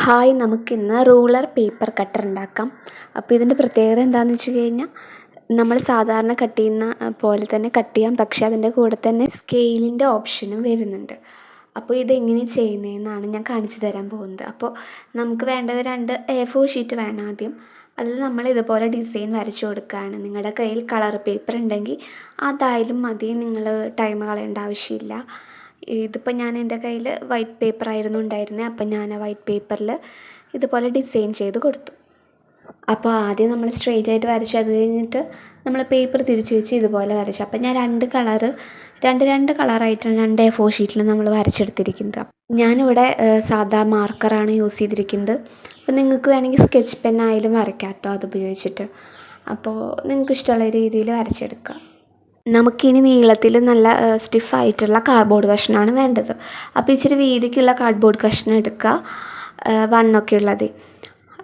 Hi, നമുക്കിന്ന് ruler paper cutter ഉണ്ടാക്കാം. അപ്പോൾ ഇതിൻ്റെ പ്രത്യേകത എന്താണെന്ന് വെച്ച് കഴിഞ്ഞാൽ നമ്മൾ സാധാരണ കട്ട് ചെയ്യുന്ന പോലെ തന്നെ കട്ട് ചെയ്യാം. പക്ഷേ അതിൻ്റെ കൂടെ തന്നെ സ്കെയിലിൻ്റെ ഓപ്ഷനും വരുന്നുണ്ട്. അപ്പോൾ ഇതെങ്ങനെ ചെയ്യുന്നതെന്നാണ് ഞാൻ കാണിച്ചു തരാൻ പോകുന്നത്. അപ്പോൾ നമുക്ക് വേണ്ടത് 2 A4 ഷീറ്റ് വേണം ആദ്യം. അതിൽ നമ്മൾ ഇതുപോലെ ഡിസൈൻ വരച്ചു കൊടുക്കുകയാണ്. നിങ്ങളുടെ കയ്യിൽ കളർ പേപ്പർ ഉണ്ടെങ്കിൽ അതായാലും മതി, നിങ്ങൾ ടൈം കളയേണ്ട ആവശ്യമില്ല. ഇതിപ്പോൾ ഞാൻ എൻ്റെ കയ്യിൽ വൈറ്റ് പേപ്പർ ആയിരുന്നു ഉണ്ടായിരുന്നത്. അപ്പോൾ ഞാൻ ആ വൈറ്റ് പേപ്പറിൽ ഇതുപോലെ ഡിസൈൻ ചെയ്ത് കൊടുത്തു. അപ്പോൾ ആദ്യം നമ്മൾ സ്ട്രെയിറ്റ് ആയിട്ട് വരച്ചു. അത് കഴിഞ്ഞിട്ട് നമ്മൾ പേപ്പർ തിരിച്ച് വെച്ച് ഇതുപോലെ വരച്ചു. അപ്പോൾ ഞാൻ രണ്ട് കളറായിട്ടാണ് 2 A4 ഷീറ്റിൽ നമ്മൾ വരച്ചെടുത്തിരിക്കുന്നത്. ഞാനിവിടെ സാധാ മാർക്കറാണ് യൂസ് ചെയ്തിരിക്കുന്നത്. അപ്പോൾ നിങ്ങൾക്ക് വേണമെങ്കിൽ സ്കെച്ച് പെന്നായാലും വരയ്ക്കാം കേട്ടോ, അത് ഉപയോഗിച്ചിട്ട്. അപ്പോൾ നിങ്ങൾക്ക് ഇഷ്ടമുള്ള രീതിയിൽ വരച്ചെടുക്കാം. നമുക്കിനി നീളത്തിൽ നല്ല സ്റ്റിഫായിട്ടുള്ള കാർഡ്ബോർഡ് കഷ്ണമാണ് വേണ്ടത്. അപ്പോൾ ഇച്ചിരി വീതിക്കുള്ള കാർഡ്ബോർഡ് കഷ്ണം എടുക്കുക, വണ്ണമൊക്കെ ഉള്ളത്.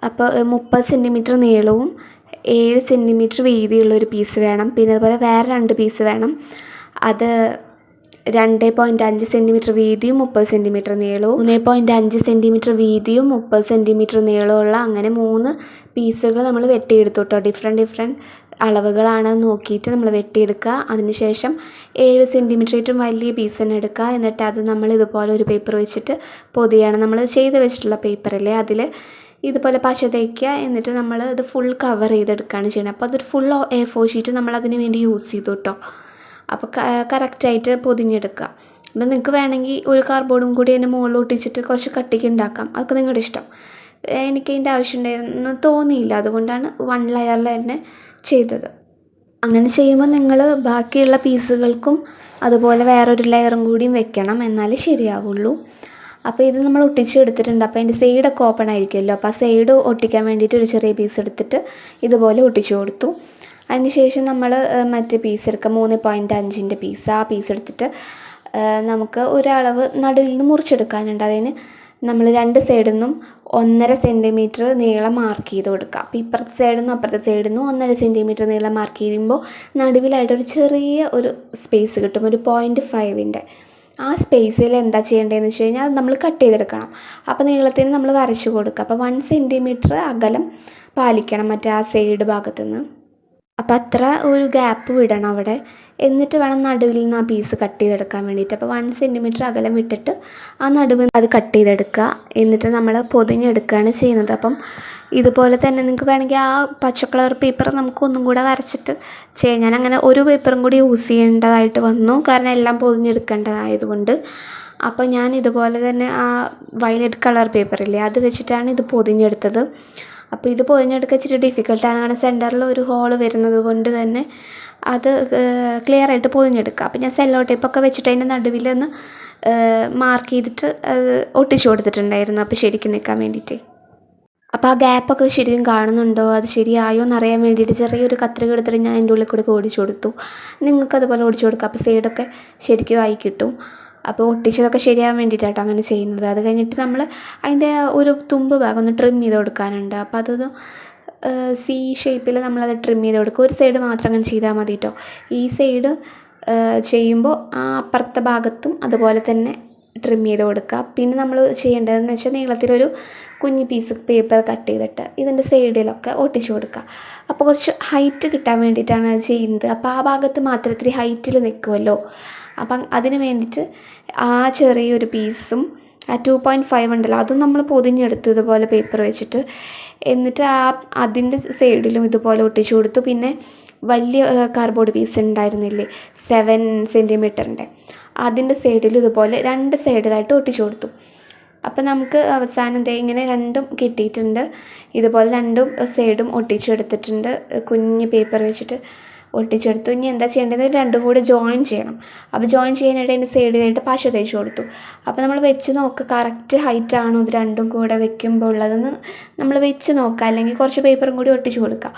അപ്പോൾ 30 സെൻറ്റിമീറ്റർ നീളവും 7 സെൻറ്റിമീറ്റർ വീതിയുള്ളൊരു പീസ് വേണം. പിന്നെ അതുപോലെ വേറെ 2 പീസ് വേണം. അത് 2.5 സെൻറ്റിമീറ്റർ വീതിയും 30 സെൻറ്റിമീറ്റർ നീളവും 3.5 സെൻറ്റിമീറ്റർ വീതിയും 30 സെൻറ്റിമീറ്റർ നീളമുള്ള അങ്ങനെ 3 പീസുകൾ നമ്മൾ വെട്ടിയെടുത്തു കേട്ടോ. ഡിഫറെൻറ്റ് അളവുകളാണ് നോക്കിയിട്ട് നമ്മൾ വെട്ടിയെടുക്കുക. അതിനുശേഷം 7 സെൻറ്റിമീറ്റർ ഏറ്റവും വലിയ പീസ് തന്നെ എടുക്കുക. എന്നിട്ട് അത് നമ്മൾ ഇതുപോലെ ഒരു പേപ്പർ വെച്ചിട്ട് പൊതിയാണ്. നമ്മൾ ചെയ്ത് വെച്ചിട്ടുള്ള പേപ്പറല്ലേ, അതിൽ ഇതുപോലെ പശ തേക്കുക. എന്നിട്ട് നമ്മൾ ഇത് ഫുൾ കവർ ചെയ്തെടുക്കുകയാണ് ചെയ്യുന്നത്. അപ്പോൾ അതൊരു ഫുൾ A4 ഷീറ്റ് നമ്മൾ അതിന് വേണ്ടി യൂസ് ചെയ്തു കേട്ടോ. അപ്പോൾ കറക്റ്റായിട്ട് പൊതിഞ്ഞെടുക്കുക. അപ്പോൾ നിങ്ങൾക്ക് വേണമെങ്കിൽ ഒരു കാർഡ്ബോർഡും കൂടി അതിൻ്റെ മുകളിൽ ഒട്ടിച്ചിട്ട് കുറച്ച് കട്ടിക്ക് ഉണ്ടാക്കാം. അതൊക്കെ നിങ്ങളുടെ ഇഷ്ടം. എനിക്ക് അതിൻ്റെ ആവശ്യം ഉണ്ടായിരുന്നു തോന്നിയില്ല, അതുകൊണ്ടാണ് 1 ലെയറിൽ തന്നെ ചെയ്തത്. അങ്ങനെ ചെയ്യുമ്പോൾ നിങ്ങൾ ബാക്കിയുള്ള പീസുകൾക്കും അതുപോലെ വേറൊരു ലെയറും കൂടിയും വെക്കണം, എന്നാലേ ശരിയാവുള്ളൂ. അപ്പോൾ ഇത് നമ്മൾ ഒട്ടിച്ചെടുത്തിട്ടുണ്ട്. അപ്പോൾ അതിൻ്റെ സൈഡൊക്കെ ഓപ്പൺ ആയിരിക്കുമല്ലോ. അപ്പോൾ ആ സൈഡ് ഒട്ടിക്കാൻ വേണ്ടിയിട്ട് ഒരു ചെറിയ പീസ് എടുത്തിട്ട് ഇതുപോലെ ഒട്ടിച്ചു കൊടുത്തു. അതിന് ശേഷം നമ്മൾ മറ്റേ പീസ് എടുക്കുക, 3.5 പീസ്. ആ പീസ് എടുത്തിട്ട് നമുക്ക് ഒരളവ് നടുവിൽ നിന്ന് മുറിച്ചെടുക്കാനുണ്ട്. അതിന് നമ്മൾ 2 സൈഡിൽ നിന്നും 1.5 സെൻറ്റിമീറ്റർ നീളം മാർക്ക് ചെയ്ത് കൊടുക്കുക. അപ്പോൾ ഇപ്പുറത്തെ സൈഡിൽ നിന്നും അപ്പുറത്തെ സൈഡിൽ നിന്നും 1.5 സെൻറ്റിമീറ്റർ നീളം മാർക്ക് ചെയ്യുമ്പോൾ നടുവിലായിട്ടൊരു ചെറിയ ഒരു സ്പേസ് കിട്ടും, ഒരു 0.5. ആ സ്പേസിൽ എന്താ ചെയ്യേണ്ടതെന്ന് വെച്ച് കഴിഞ്ഞാൽ അത് നമ്മൾ കട്ട് ചെയ്തെടുക്കണം. അപ്പോൾ നീളത്തിന് നമ്മൾ വരച്ചു കൊടുക്കുക. അപ്പോൾ 1 സെൻറ്റിമീറ്റർ അകലം പാലിക്കണം മറ്റേ ആ സൈഡ് ഭാഗത്തുനിന്ന്. അപ്പോൾ അത്ര ഒരു ഗ്യാപ്പ് വിടണം അവിടെ. എന്നിട്ട് വേണം നടുവിൽ നിന്ന് ആ പീസ് കട്ട് ചെയ്തെടുക്കാൻ വേണ്ടിയിട്ട്. അപ്പോൾ 1 സെൻറ്റിമീറ്റർ അകലം വിട്ടിട്ട് ആ നടുവിൽ അത് കട്ട് ചെയ്തെടുക്കുക. എന്നിട്ട് നമ്മൾ പൊതിഞ്ഞെടുക്കുകയാണ് ചെയ്യുന്നത്. അപ്പം ഇതുപോലെ തന്നെ നിങ്ങൾക്ക് വേണമെങ്കിൽ ആ പച്ച കളർ പേപ്പർ നമുക്ക് ഒന്നും കൂടെ വരച്ചിട്ട് ചെയ്യാം. ഞാൻ അങ്ങനെ ഒരു പേപ്പറും കൂടി യൂസ് ചെയ്യേണ്ടതായിട്ട് വന്നു, കാരണം എല്ലാം പൊതിഞ്ഞെടുക്കേണ്ടതായതുകൊണ്ട്. അപ്പോൾ ഞാൻ ഇതുപോലെ തന്നെ ആ വയലറ്റ് കളർ പേപ്പറില്ലേ, അത് വെച്ചിട്ടാണ് ഇത് പൊതിഞ്ഞെടുത്തത്. അപ്പോൾ ഇത് പൊതിഞ്ഞെടുക്കാൻ ഇച്ചിരി ഡിഫിക്കൽട്ടാണ്, കാരണം സെൻറ്ററിൽ ഒരു ഹോള് വരുന്നത് കൊണ്ട് തന്നെ അത് ക്ലിയറായിട്ട് പൊതിഞ്ഞെടുക്കുക. അപ്പോൾ ഞാൻ സെല്ലോ ടേപ്പൊക്കെ വെച്ചിട്ട് അതിൻ്റെ നടുവിലൊന്ന് മാർക്ക് ചെയ്തിട്ട് ഒട്ടിച്ചു കൊടുത്തിട്ടുണ്ടായിരുന്നു, അപ്പോൾ ശരിക്കും നിൽക്കാൻ വേണ്ടിയിട്ട്. അപ്പോൾ ആ ഗ്യാപ്പൊക്കെ ശരിക്കും കാണുന്നുണ്ടോ, അത് ശരിയായോ എന്നറിയാൻ വേണ്ടിയിട്ട് ചെറിയൊരു കത്രിക എടുത്തിട്ട് ഞാൻ അതിൻ്റെ ഉള്ളിൽ കൂടെ ഓടിച്ചു കൊടുത്തു. നിങ്ങൾക്ക് അതുപോലെ ഓടിച്ചു കൊടുക്കുക. അപ്പോൾ സൈഡൊക്കെ ശരിക്കും ആയി കിട്ടും. അപ്പോൾ ഒട്ടിച്ചതൊക്കെ ശരിയാകാൻ വേണ്ടിയിട്ടാട്ടോ അങ്ങനെ ചെയ്യുന്നത്. അത് കഴിഞ്ഞിട്ട് നമ്മൾ അതിൻ്റെ ഒരു തുമ്പ് ഭാഗം ഒന്ന് ട്രിം ചെയ്ത് കൊടുക്കാനുണ്ട്. അപ്പോൾ അതൊന്ന് C ഷേപ്പിൽ നമ്മളത് ട്രിം ചെയ്ത് കൊടുക്കുക. ഒരു സൈഡ് മാത്രം അങ്ങനെ ചെയ്താൽ മതി കേട്ടോ. ഈ സൈഡ് ചെയ്യുമ്പോൾ ആ അപ്പുറത്തെ ഭാഗത്തും അതുപോലെ തന്നെ ട്രിം ചെയ്ത് കൊടുക്കുക. പിന്നെ നമ്മൾ ചെയ്യേണ്ടതെന്ന് വെച്ചാൽ നീളത്തിലൊരു കുഞ്ഞ് പീസ് പേപ്പർ കട്ട് ചെയ്തിട്ട് ഇതിൻ്റെ സൈഡിലൊക്കെ ഒട്ടിച്ചു കൊടുക്കുക. അപ്പോൾ കുറച്ച് ഹൈറ്റ് കിട്ടാൻ വേണ്ടിയിട്ടാണ് അത് ചെയ്യുന്നത്. അപ്പോൾ ആ ഭാഗത്ത് മാത്രം ഇത്തിരി ഹൈറ്റിൽ നിൽക്കുമല്ലോ. അപ്പം അതിന് വേണ്ടിയിട്ട് ആ ചെറിയൊരു പീസും ആ 2.5 ഉണ്ടല്ലോ, അതും നമ്മൾ പൊതിഞ്ഞെടുത്തു ഇതുപോലെ പേപ്പർ വെച്ചിട്ട്. എന്നിട്ട് അതിൻ്റെ സൈഡിലും ഇതുപോലെ ഒട്ടിച്ചു കൊടുത്തു. പിന്നെ വലിയ കാർഡ്ബോർഡ് പീസ് ഉണ്ടായിരുന്നില്ലേ 7 സെൻറ്റിമീറ്ററിൻ്റെ, അതിൻ്റെ സൈഡിൽ ഇതുപോലെ 2 സൈഡിലായിട്ട് ഒട്ടിച്ചു കൊടുത്തു. അപ്പം നമുക്ക് അവസാനം ഇങ്ങനെ 2ഉം കിട്ടിയിട്ടുണ്ട്. ഇതുപോലെ 2 സൈഡും ഒട്ടിച്ചെടുത്തിട്ടുണ്ട്, കുഞ്ഞ് പേപ്പർ വെച്ചിട്ട് ഒട്ടിച്ചെടുത്തു. ഇനി എന്താ ചെയ്യേണ്ടത്, 2 കൂടെ ജോയിൻ ചെയ്യണം. അപ്പോൾ ജോയിൻ ചെയ്യാനായിട്ട് അതിൻ്റെ സൈഡിലായിട്ട് പശ തേച്ച് കൊടുത്തു. അപ്പോൾ നമ്മൾ വെച്ച് നോക്കുക, കറക്റ്റ് ഹൈറ്റ് ആണോ ഇത് 2ഉം കൂടെ വെക്കുമ്പോൾ ഉള്ളതെന്ന് നമ്മൾ വെച്ച് നോക്കുക. അല്ലെങ്കിൽ കുറച്ച് പേപ്പറും കൂടി ഒട്ടിച്ചു കൊടുക്കുക.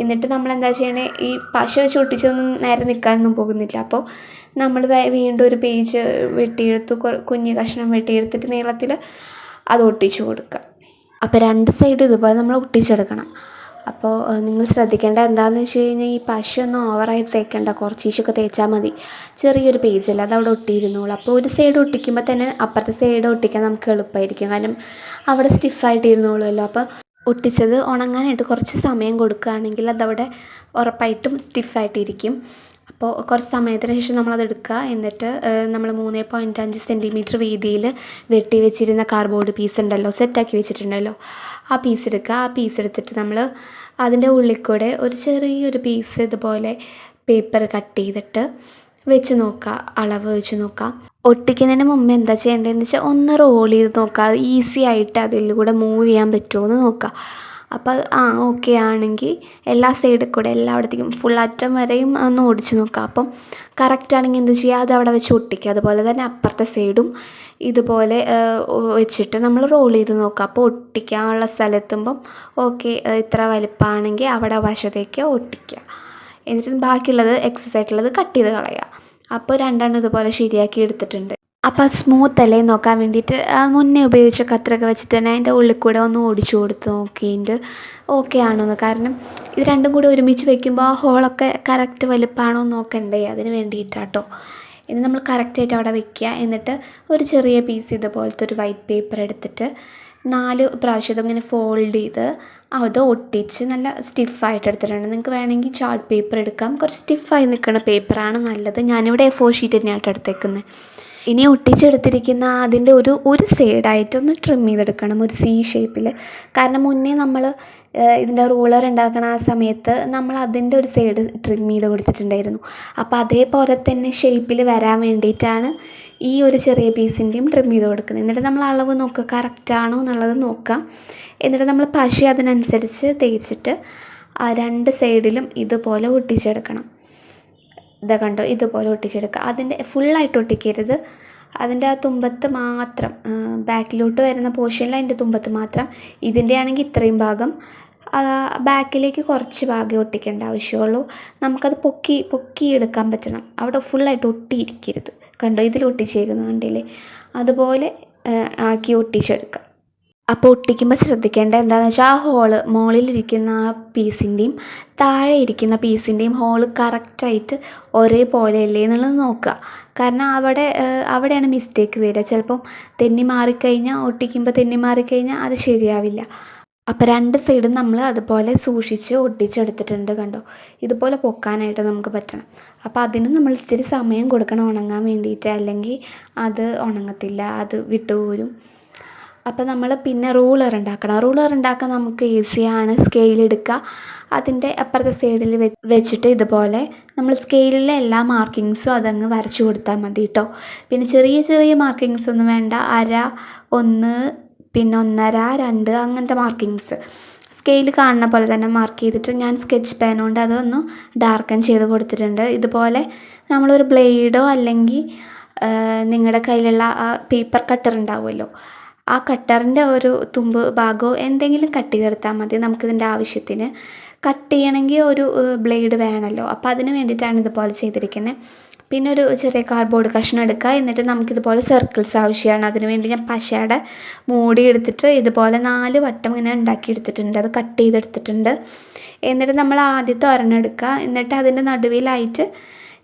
എന്നിട്ട് നമ്മൾ എന്താ ചെയ്യണേ, ഈ പശ വെച്ച് ഒട്ടിച്ചൊന്നും നേരെ നിൽക്കാനൊന്നും പോകുന്നില്ല. അപ്പോൾ നമ്മൾ വീണ്ടും ഒരു പേജ് വെട്ടിയെടുത്ത് കുഞ്ഞ് കഷ്ണം വെട്ടിയെടുത്തിട്ട് നീളത്തിൽ അത് ഒട്ടിച്ചു കൊടുക്കുക. അപ്പോൾ 2 സൈഡ് ഇതുപോലെ നമ്മൾ ഒട്ടിച്ചെടുക്കണം. അപ്പോൾ നിങ്ങൾ ശ്രദ്ധിക്കേണ്ട എന്താണെന്ന് വെച്ച് കഴിഞ്ഞാൽ ഈ പശയൊന്നും ഓവറായിട്ട് തേക്കണ്ട, കുറച്ചൊക്കെ തേച്ചാൽ മതി. ചെറിയൊരു പേജല്ല, അതവിടെ ഒട്ടിയിരുന്നോളൂ. അപ്പോൾ ഒരു സൈഡ് ഒട്ടിക്കുമ്പോൾ തന്നെ അപ്പുറത്തെ സൈഡ് ഒട്ടിക്കാൻ നമുക്ക് എളുപ്പമായിരിക്കും, കാരണം അവിടെ സ്റ്റിഫായിട്ട് ഇരുന്നോളുമല്ലോ. അപ്പോൾ ഒട്ടിച്ചത് ഉണങ്ങാനായിട്ട് കുറച്ച് സമയം കൊടുക്കുകയാണെങ്കിൽ അതവിടെ ഉറപ്പായിട്ടും സ്റ്റിഫായിട്ടിരിക്കും. അപ്പോൾ കുറച്ച് സമയത്തിന് ശേഷം നമ്മളത് എടുക്കുക. എന്നിട്ട് നമ്മൾ 3.5 സെൻറ്റിമീറ്റർ വീതിയിൽ വെട്ടി വെച്ചിരുന്ന കാർഡ്ബോർഡ് പീസ് ഉണ്ടല്ലോ, സെറ്റാക്കി വെച്ചിട്ടുണ്ടല്ലോ, ആ പീസ് എടുക്കുക. ആ പീസ് എടുത്തിട്ട് നമ്മൾ അതിൻ്റെ ഉള്ളിൽ കൂടെ ഒരു ചെറിയൊരു പീസ് ഇതുപോലെ പേപ്പർ കട്ട് ചെയ്തിട്ട് വെച്ച് നോക്കുക, അളവ് വെച്ച് നോക്കുക. ഒട്ടിക്കുന്നതിന് മുമ്പ് എന്താ ചെയ്യേണ്ടതെന്ന് വെച്ചാൽ ഒന്ന് റോൾ ചെയ്ത് നോക്കുക, ഈസി ആയിട്ട് അതിലൂടെ മൂവ് ചെയ്യാൻ പറ്റുമോ എന്ന് നോക്കുക. അപ്പോൾ ഓക്കെ ആണെങ്കിൽ എല്ലാ സൈഡിൽ കൂടെ എല്ലായിടത്തേക്കും ഫുൾ അറ്റം വരെയും ഒന്ന് ഓടിച്ച് നോക്കുക. അപ്പം കറക്റ്റ് ആണെങ്കിൽ എന്ത് ചെയ്യുക, അത് അവിടെ വെച്ച് ഒട്ടിക്കുക. അതുപോലെ തന്നെ അപ്പുറത്തെ സൈഡും ഇതുപോലെ വെച്ചിട്ട് നമ്മൾ റോൾ ചെയ്ത് നോക്കുക. അപ്പോൾ ഒട്ടിക്കാനുള്ള സ്ഥലത്തുമ്പം ഓക്കെ ഇത്ര വലിപ്പമാണെങ്കിൽ അവിടെ വശത്തേക്ക് ഒട്ടിക്കുക. എന്നിട്ട് ബാക്കിയുള്ളത് എക്സസ് ആയിട്ടുള്ളത് കട്ട് ചെയ്ത് കളയുക. അപ്പോൾ രണ്ടെണ്ണം ഇതുപോലെ ശരിയാക്കി എടുത്തിട്ടുണ്ട്. അപ്പോൾ അത് സ്മൂത്ത് അല്ലേ നോക്കാൻ വേണ്ടിയിട്ട് മുന്നേ ഉപയോഗിച്ച കത്രിക വെച്ചിട്ട് തന്നെ അതിൻ്റെ ഉള്ളിൽ കൂടെ ഒന്ന് ഓടിച്ചു കൊടുത്ത് നോക്കിയിട്ട് ഓക്കെ ആണോന്ന്. കാരണം ഇത് രണ്ടും കൂടി ഒരുമിച്ച് വെക്കുമ്പോൾ ആ ഹോളൊക്കെ കറക്റ്റ് വലുപ്പമാണോ എന്ന് നോക്കണ്ടേ, അതിന് വേണ്ടിയിട്ടാട്ടോ. ഇത് നമ്മൾ കറക്റ്റായിട്ട് അവിടെ വെക്കുക. എന്നിട്ട് ഒരു ചെറിയ പീസ് ഇതുപോലത്തെ ഒരു വൈറ്റ് പേപ്പർ എടുത്തിട്ട് 4 പ്രാവശ്യം ഇതങ്ങനെ ഫോൾഡ് ചെയ്ത് അത് ഒട്ടിച്ച് നല്ല സ്റ്റിഫായിട്ട് എടുത്തിട്ടുണ്ട്. നിങ്ങൾക്ക് വേണമെങ്കിൽ ചാർട്ട് പേപ്പർ എടുക്കാം, കുറച്ച് സ്റ്റിഫായി നിൽക്കുന്ന പേപ്പറാണ് നല്ലത്. ഞാനിവിടെ A4 ഷീറ്റ് തന്നെയായിട്ട് എടുത്തേക്കുന്നത്. ഇനി ഒട്ടിച്ചെടുത്തിരിക്കുന്ന അതിൻ്റെ ഒരു സൈഡായിട്ടൊന്ന് ട്രിം ചെയ്തെടുക്കണം, ഒരു C ഷേപ്പിൽ. കാരണം മുന്നേ നമ്മൾ ഇതിൻ്റെ റൂളർ ഉണ്ടാക്കണ ആ സമയത്ത് നമ്മൾ അതിൻ്റെ ഒരു സൈഡ് ട്രിം ചെയ്ത് കൊടുത്തിട്ടുണ്ടായിരുന്നു. അപ്പോൾ അതേപോലെ തന്നെ ഷേപ്പിൽ വരാൻ വേണ്ടിയിട്ടാണ് ഈ ഒരു ചെറിയ പീസിൻ്റെയും ട്രിം ചെയ്ത് കൊടുക്കുന്നത്. എന്നിട്ട് നമ്മൾ അളവ് നോക്കുക, കറക്റ്റാണോ എന്നുള്ളത് നോക്കാം. എന്നിട്ട് നമ്മൾ പശ അതിനനുസരിച്ച് തേച്ചിട്ട് ആ 2 സൈഡിലും ഇതുപോലെ ഒട്ടിച്ചെടുക്കണം. ഇതാ കണ്ടോ, ഇതുപോലെ ഒട്ടിച്ചെടുക്കുക. അതിൻ്റെ ഫുള്ളായിട്ട് ഒട്ടിക്കരുത്, അതിൻ്റെ ആ തുമ്പത്ത് മാത്രം, ബാക്കിലോട്ട് വരുന്ന പോർഷനിൽ അതിൻ്റെ തുമ്പത്ത് മാത്രം. ഇതിൻ്റെ ആണെങ്കിൽ ഇത്രയും ഭാഗം, ബാക്കിലേക്ക് കുറച്ച് ഭാഗം ഒട്ടിക്കേണ്ട ആവശ്യമുള്ളൂ. നമുക്കത് പൊക്കി എടുക്കാൻ പറ്റണം, അവിടെ ഫുള്ളായിട്ട് ഒട്ടിയിരിക്കരുത്. കണ്ടോ, ഇതിൽ ഒട്ടിച്ചേക്കുന്നത് കണ്ടില്ലേ, അതുപോലെ ആക്കി ഒട്ടിച്ചെടുക്കുക. അപ്പോൾ ഒട്ടിക്കുമ്പോൾ ശ്രദ്ധിക്കേണ്ടത് എന്താണെന്ന് വെച്ചാൽ ആ ഹോള് മുകളിലിരിക്കുന്ന ആ പീസിൻ്റെയും താഴെ ഇരിക്കുന്ന പീസിൻ്റെയും ഹോള് കറക്റ്റായിട്ട് ഒരേപോലെ അല്ലേ എന്നുള്ളത് നോക്കുക. കാരണം അവിടെയാണ് മിസ്റ്റേക്ക് വരിക. ചിലപ്പം തെന്നി മാറിക്കഴിഞ്ഞാൽ, ഒട്ടിക്കുമ്പോൾ തെന്നി മാറിക്കഴിഞ്ഞാൽ അത് ശരിയാവില്ല. അപ്പോൾ 2 സൈഡും നമ്മൾ അതുപോലെ സൂക്ഷിച്ച് ഒട്ടിച്ചെടുത്തിട്ടുണ്ട്. കണ്ടോ, ഇതുപോലെ പൊക്കാനായിട്ട് നമുക്ക് പറ്റണം. അപ്പോൾ അതിന് നമ്മൾ ഇത്തിരി സമയം കൊടുക്കണം ഉണങ്ങാൻ വേണ്ടിയിട്ട്, അല്ലെങ്കിൽ അത് ഉണങ്ങത്തില്ല, അത് വിട്ടുപോരും. അപ്പോൾ നമ്മൾ പിന്നെ റൂളർ ഉണ്ടാക്കണം. റൂളർ ഉണ്ടാക്കാൻ നമുക്ക് ഈസിയാണ്. സ്കെയിലെടുക്കുക, അതിൻ്റെ അപ്പുറത്തെ സൈഡിൽ വെച്ചിട്ട് ഇതുപോലെ നമ്മൾ സ്കെയിലിലെ എല്ലാ മാർക്കിങ്സും അതങ്ങ് വരച്ചു കൊടുത്താൽ മതി കേട്ടോ. പിന്നെ ചെറിയ ചെറിയ മാർക്കിങ്സ് ഒന്നും വേണ്ട, 1/2, 1, പിന്നെ 1.5, 2 അങ്ങനത്തെ മാർക്കിങ്സ് സ്കെയിൽ കാണുന്ന പോലെ തന്നെ മാർക്ക് ചെയ്തിട്ട് ഞാൻ സ്കെച്ച് പെൻ കൊണ്ട് അതൊന്ന് ഡാർക്കൻ ചെയ്ത് കൊടുത്തിട്ടുണ്ട്. ഇതുപോലെ നമ്മളൊരു ബ്ലേഡോ അല്ലെങ്കിൽ നിങ്ങളുടെ കയ്യിലുള്ള ആ പേപ്പർ കട്ടർ ഉണ്ടാവുമല്ലോ, ആ കട്ടറിൻ്റെ ഒരു തുമ്പ് ഭാഗമോ എന്തെങ്കിലും കട്ട് ചെയ്തെടുത്താൽ മതി. നമുക്കിതിൻ്റെ ആവശ്യത്തിന് കട്ട് ചെയ്യണമെങ്കിൽ ഒരു ബ്ലേഡ് വേണമല്ലോ, അപ്പോൾ അതിന് വേണ്ടിയിട്ടാണ് ഇതുപോലെ ചെയ്തിരിക്കുന്നത്. പിന്നെ ഒരു ചെറിയ കാർഡ്ബോർഡ് കഷ്ണം എടുക്കുക. എന്നിട്ട് നമുക്കിതുപോലെ സർക്കിൾസ് ആവശ്യമാണ്. അതിന് വേണ്ടി ഞാൻ പശയുടെ മൂടി എടുത്തിട്ട് ഇതുപോലെ 4 വട്ടം ഇങ്ങനെ ഉണ്ടാക്കിയെടുത്തിട്ടുണ്ട്, അത് കട്ട് ചെയ്തെടുത്തിട്ടുണ്ട്. എന്നിട്ട് നമ്മൾ ആദ്യത്തെ ഒരെണ്ണം എടുക്കുക. എന്നിട്ട് അതിൻ്റെ നടുവിലായിട്ട്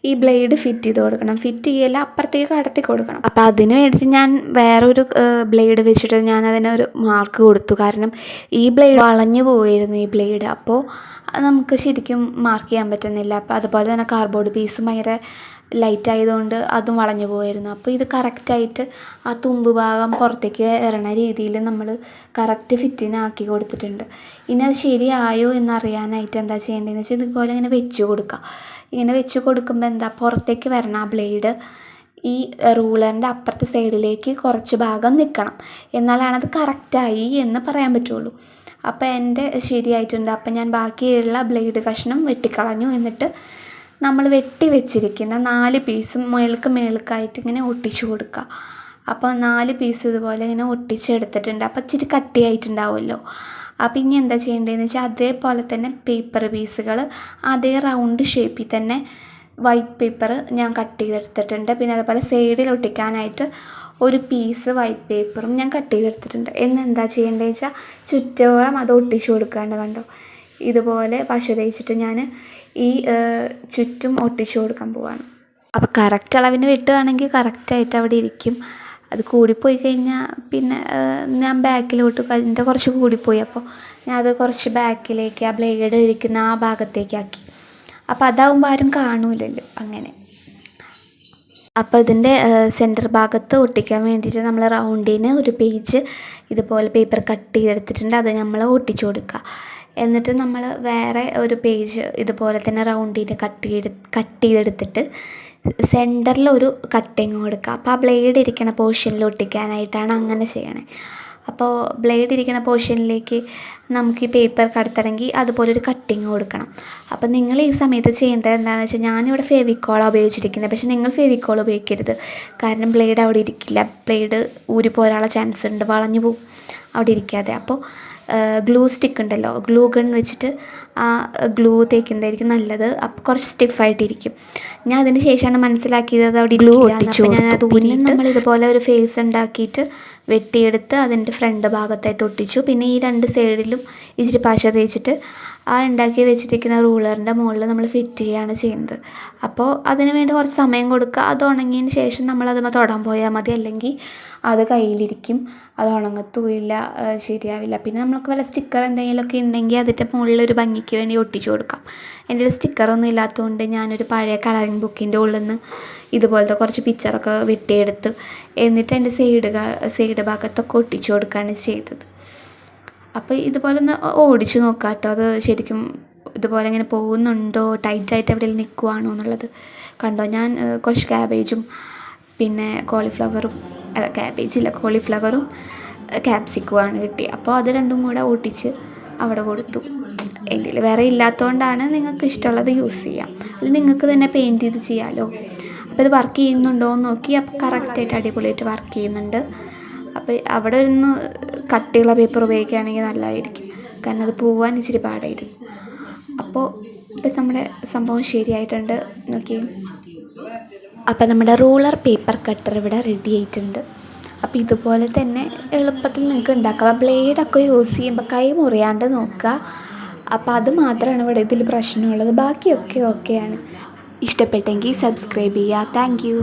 ഈ ബ്ലേഡ് ഫിറ്റ് ചെയ്ത് കൊടുക്കണം. ഫിറ്റ് ചെയ്യല്ല, അപ്പുറത്തേക്ക് കടത്തി കൊടുക്കണം. അപ്പോൾ അതിന് വേണ്ടിയിട്ട് ഞാൻ വേറൊരു ബ്ലേഡ് വെച്ചിട്ട് ഞാൻ അതിനൊരു മാർക്ക് കൊടുത്തു. കാരണം ഈ ബ്ലേഡ് വളഞ്ഞു പോയിരുന്നു ഈ ബ്ലേഡ്, അപ്പോൾ നമുക്ക് ശരിക്കും മാർക്ക് ചെയ്യാൻ പറ്റുന്നില്ല. അപ്പോൾ അതുപോലെ തന്നെ കാർഡ്ബോർഡ് പീസും ഭയങ്കര ലൈറ്റ് ആയതുകൊണ്ട് അതും വളഞ്ഞു പോയിരുന്നു. അപ്പോൾ ഇത് കറക്റ്റായിട്ട് ആ തുമ്പ് ഭാഗം പുറത്തേക്ക് ഇറങ്ങുന്ന രീതിയിൽ നമ്മൾ കറക്റ്റ് ഫിറ്റിനാക്കി കൊടുത്തിട്ടുണ്ട്. ഇനി അത് ശരിയായോ എന്നറിയാനായിട്ട് എന്താ ചെയ്യേണ്ടതെന്ന് വെച്ചാൽ ഇതുപോലെ ഇങ്ങനെ വെച്ച് കൊടുക്കുക. ഇങ്ങനെ വെച്ച് കൊടുക്കുമ്പോൾ എന്താ, പുറത്തേക്ക് വരണം ആ ബ്ലേഡ് ഈ റൂളറിൻ്റെ അപ്പുറത്തെ സൈഡിലേക്ക് കുറച്ച് ഭാഗം നിൽക്കണം, എന്നാലാണത് കറക്റ്റായി എന്ന് പറയാൻ പറ്റുള്ളൂ. അപ്പോൾ എൻ്റെ ശരിയായിട്ടുണ്ട്. അപ്പം ഞാൻ ബാക്കിയുള്ള ബ്ലേഡ് കഷ്ണം വെട്ടിക്കളഞ്ഞു. എന്നിട്ട് നമ്മൾ വെട്ടി വെച്ചിരിക്കുന്ന 4 പീസും മേൾക്കായിട്ട് ഇങ്ങനെ ഒട്ടിച്ചു കൊടുക്കുക. അപ്പോൾ 4 പീസ് ഇതുപോലെ ഇങ്ങനെ ഒട്ടിച്ചെടുത്തിട്ടുണ്ട്. അപ്പോൾ ഇച്ചിരി കട്ടിയായിട്ടുണ്ടാവുമല്ലോ. അപ്പോൾ ഇനി എന്താ ചെയ്യേണ്ടതെന്ന് വെച്ചാൽ അതേപോലെ തന്നെ പേപ്പർ പീസുകൾ അതേ റൗണ്ട് ഷേപ്പിൽ തന്നെ വൈറ്റ് പേപ്പർ ഞാൻ കട്ട് ചെയ്തെടുത്തിട്ടുണ്ട്. പിന്നെ അതുപോലെ സൈഡിൽ ഒട്ടിക്കാനായിട്ട് ഒരു പീസ് വൈറ്റ് പേപ്പറും ഞാൻ കട്ട് ചെയ്തെടുത്തിട്ടുണ്ട്. എന്താ ചെയ്യേണ്ടതെന്ന് വെച്ചാൽ ചുറ്റോറം അത് ഒട്ടിച്ചു കൊടുക്കാണ്ട്. കണ്ടോ, ഇതുപോലെ പശ തേച്ചിട്ട് ഞാൻ ഈ ചുറ്റും ഒട്ടിച്ചു കൊടുക്കാൻ പോവാണ്. അപ്പോൾ കറക്റ്റ് അളവിന് വെട്ടുകയാണെങ്കിൽ കറക്റ്റായിട്ട് അവിടെ ഇരിക്കും. അത് കൂടിപ്പോയി കഴിഞ്ഞാൽ പിന്നെ ഞാൻ ബാക്കിലോട്ട് അതിൻ്റെ കുറച്ച് കൂടിപ്പോയി, അപ്പോൾ ഞാൻ അത് കുറച്ച് ബാക്കിലേക്ക് ആ ബ്ലേഡ് ഇരിക്കുന്ന ആ ഭാഗത്തേക്കാക്കി. അപ്പോൾ അതാവുമ്പോൾ ആരും കാണൂലല്ലോ അങ്ങനെ. അപ്പോൾ ഇതിൻ്റെ സെൻറ്റർ ഭാഗത്ത് ഒട്ടിക്കാൻ വേണ്ടിയിട്ട് നമ്മൾ റൗണ്ടിന് ഒരു പേജ് ഇതുപോലെ പേപ്പർ കട്ട് ചെയ്തെടുത്തിട്ടുണ്ട്, അത് നമ്മൾ ഒട്ടിച്ചു കൊടുക്കുക. എന്നിട്ട് നമ്മൾ വേറെ ഒരു പേജ് ഇതുപോലെ തന്നെ റൗണ്ടിന് കട്ട് ചെയ്തെടുത്തിട്ട് സെൻറ്ററിലൊരു കട്ടിങ് കൊടുക്കുക. അപ്പോൾ ആ ബ്ലേഡ് ഇരിക്കണ പോർഷനിൽ ഒട്ടിക്കാനായിട്ടാണ് അങ്ങനെ ചെയ്യണേ. അപ്പോൾ ബ്ലേഡ് ഇരിക്കുന്ന പോർഷനിലേക്ക് നമുക്ക് ഈ പേപ്പർ കടത്തണമെങ്കിൽ അതുപോലെ ഒരു കട്ടിങ് കൊടുക്കണം. അപ്പോൾ നിങ്ങൾ ഈ സമയത്ത് ചെയ്യേണ്ടത് എന്താണെന്ന് വെച്ചാൽ, ഞാനിവിടെ ഫെവിക്കോളാണ് ഉപയോഗിച്ചിരിക്കുന്നത്. പക്ഷേ നിങ്ങൾ ഫെവിക്കോൾ ഉപയോഗിക്കരുത്, കാരണം ബ്ലേഡ് അവിടെ ഇരിക്കില്ല. ബ്ലേഡ് ഊരി പോരാനുള്ള ചാൻസ് ഉണ്ട്, വളഞ്ഞു പോകും അവിടെ ഇരിക്കാതെ. അപ്പോൾ ഗ്ലൂ സ്റ്റിക്ക് ഉണ്ടല്ലോ, ഗ്ലൂ ഗൺ വെച്ചിട്ട് ആ ഗ്ലൂ തേക്കുന്നതായിരിക്കും നല്ലത്. അപ്പോൾ കുറച്ച് സ്റ്റിഫായിട്ടിരിക്കും. ഞാൻ അതിന് ശേഷമാണ് മനസ്സിലാക്കിയത് അവിടെ ഗ്ലൂ ഒട്ടിച്ചു. ഞാൻ അത് പിന്നെ നമ്മൾ ഇതുപോലെ ഒരു ഫേസ് ഉണ്ടാക്കിയിട്ട് വെട്ടിയെടുത്ത് അതിൻ്റെ ഫ്രണ്ട് ഭാഗത്തായിട്ട് ഒട്ടിച്ചു. പിന്നെ ഈ 2 സൈഡിലും ഇച്ചിരി പശ തേച്ചിട്ട് ആ ഉണ്ടാക്കി വെച്ചിരിക്കുന്ന റൂളറിൻ്റെ മുകളിൽ നമ്മൾ ഫിറ്റ് ചെയ്യുകയാണ് ചെയ്യുന്നത്. അപ്പോൾ അതിന് വേണ്ടി കുറച്ച് സമയം കൊടുക്കുക. അത് ഉണങ്ങിയതിന് ശേഷം നമ്മളത് തൊടാൻ പോയാൽ മതി, അല്ലെങ്കിൽ അത് കയ്യിലിരിക്കും, അത് ഉണങ്ങത്തുമില്ല, ശരിയാവില്ല. പിന്നെ നമുക്ക് വല്ല സ്റ്റിക്കർ എന്തെങ്കിലുമൊക്കെ ഉണ്ടെങ്കിൽ അതിൻ്റെ മുകളിലൊരു ഭംഗിക്ക് വേണ്ടി ഒട്ടിച്ചു കൊടുക്കാം. എൻ്റെ ഒരു സ്റ്റിക്കറൊന്നും ഇല്ലാത്തതുകൊണ്ട് ഞാനൊരു പഴയ കളറിങ് ബുക്കിൻ്റെ ഉള്ളിൽ നിന്ന് ഇതുപോലത്തെ കുറച്ച് പിക്ചറൊക്കെ വെട്ടിയെടുത്ത് എന്നിട്ട് എൻ്റെ സൈഡ് ഭാഗത്തൊക്കെ ഒട്ടിച്ചു കൊടുക്കുകയാണ് ചെയ്തത്. അപ്പോൾ ഇതുപോലെ ഒന്ന് ഓടിച്ച് നോക്കാം കേട്ടോ, അത് ശരിക്കും ഇതുപോലെ ഇങ്ങനെ പോകുന്നുണ്ടോ, ടൈറ്റായിട്ട് എവിടെയെങ്കിലും നിൽക്കുവാണോ എന്നുള്ളത്. കണ്ടോ, ഞാൻ കുറച്ച് ക്യാബേജും പിന്നെ കോളിഫ്ലവറും ക്യാപ്സിക്കുമാണ് കിട്ടിയത്. അപ്പോൾ അത് രണ്ടും കൂടെ ഒട്ടിച്ച് അവിടെ കൊടുത്തു. എൻ്റെ വേറെ ഇല്ലാത്തതുകൊണ്ടാണ്, നിങ്ങൾക്ക് ഇഷ്ടമുള്ളത് യൂസ് ചെയ്യാം, അല്ലെങ്കിൽ നിങ്ങൾക്ക് തന്നെ പെയിൻറ്റ് ചെയ്ത് ചെയ്യാമല്ലോ. അപ്പോൾ ഇത് വർക്ക് ചെയ്യുന്നുണ്ടോ എന്ന് നോക്കി. അപ്പോൾ കറക്റ്റായിട്ട് അടിപൊളിയായിട്ട് വർക്ക് ചെയ്യുന്നുണ്ട്. അപ്പോൾ അവിടെ ഒന്ന് കട്ടിയുള്ള പേപ്പർ ഉപയോഗിക്കുകയാണെങ്കിൽ നല്ലതായിരിക്കും, കാരണം അത് പോവാൻ ഇച്ചിരി പാടായിരുന്നു. അപ്പോൾ ഇപ്പം നമ്മുടെ സംഭവം ശരിയായിട്ടുണ്ട്, നോക്കി. അപ്പോൾ നമ്മുടെ റൂളർ പേപ്പർ കട്ടർ ഇവിടെ റെഡി ആയിട്ടുണ്ട്. അപ്പോൾ ഇതുപോലെ തന്നെ എളുപ്പത്തിൽ നിങ്ങൾക്ക് ഉണ്ടാക്കാം. ബ്ലേഡൊക്കെ യൂസ് ചെയ്യുമ്പോൾ കൈ മുറിയാണ്ട് നോക്കുക. അപ്പോൾ അത് മാത്രമാണ് ഇവിടെ ഇതിൽ പ്രശ്നമുള്ളത്, ബാക്കിയൊക്കെ ഓക്കെയാണ്. ഇഷ്ടപ്പെട്ടെങ്കിൽ സബ്സ്ക്രൈബ് ചെയ്യുക. Thank you.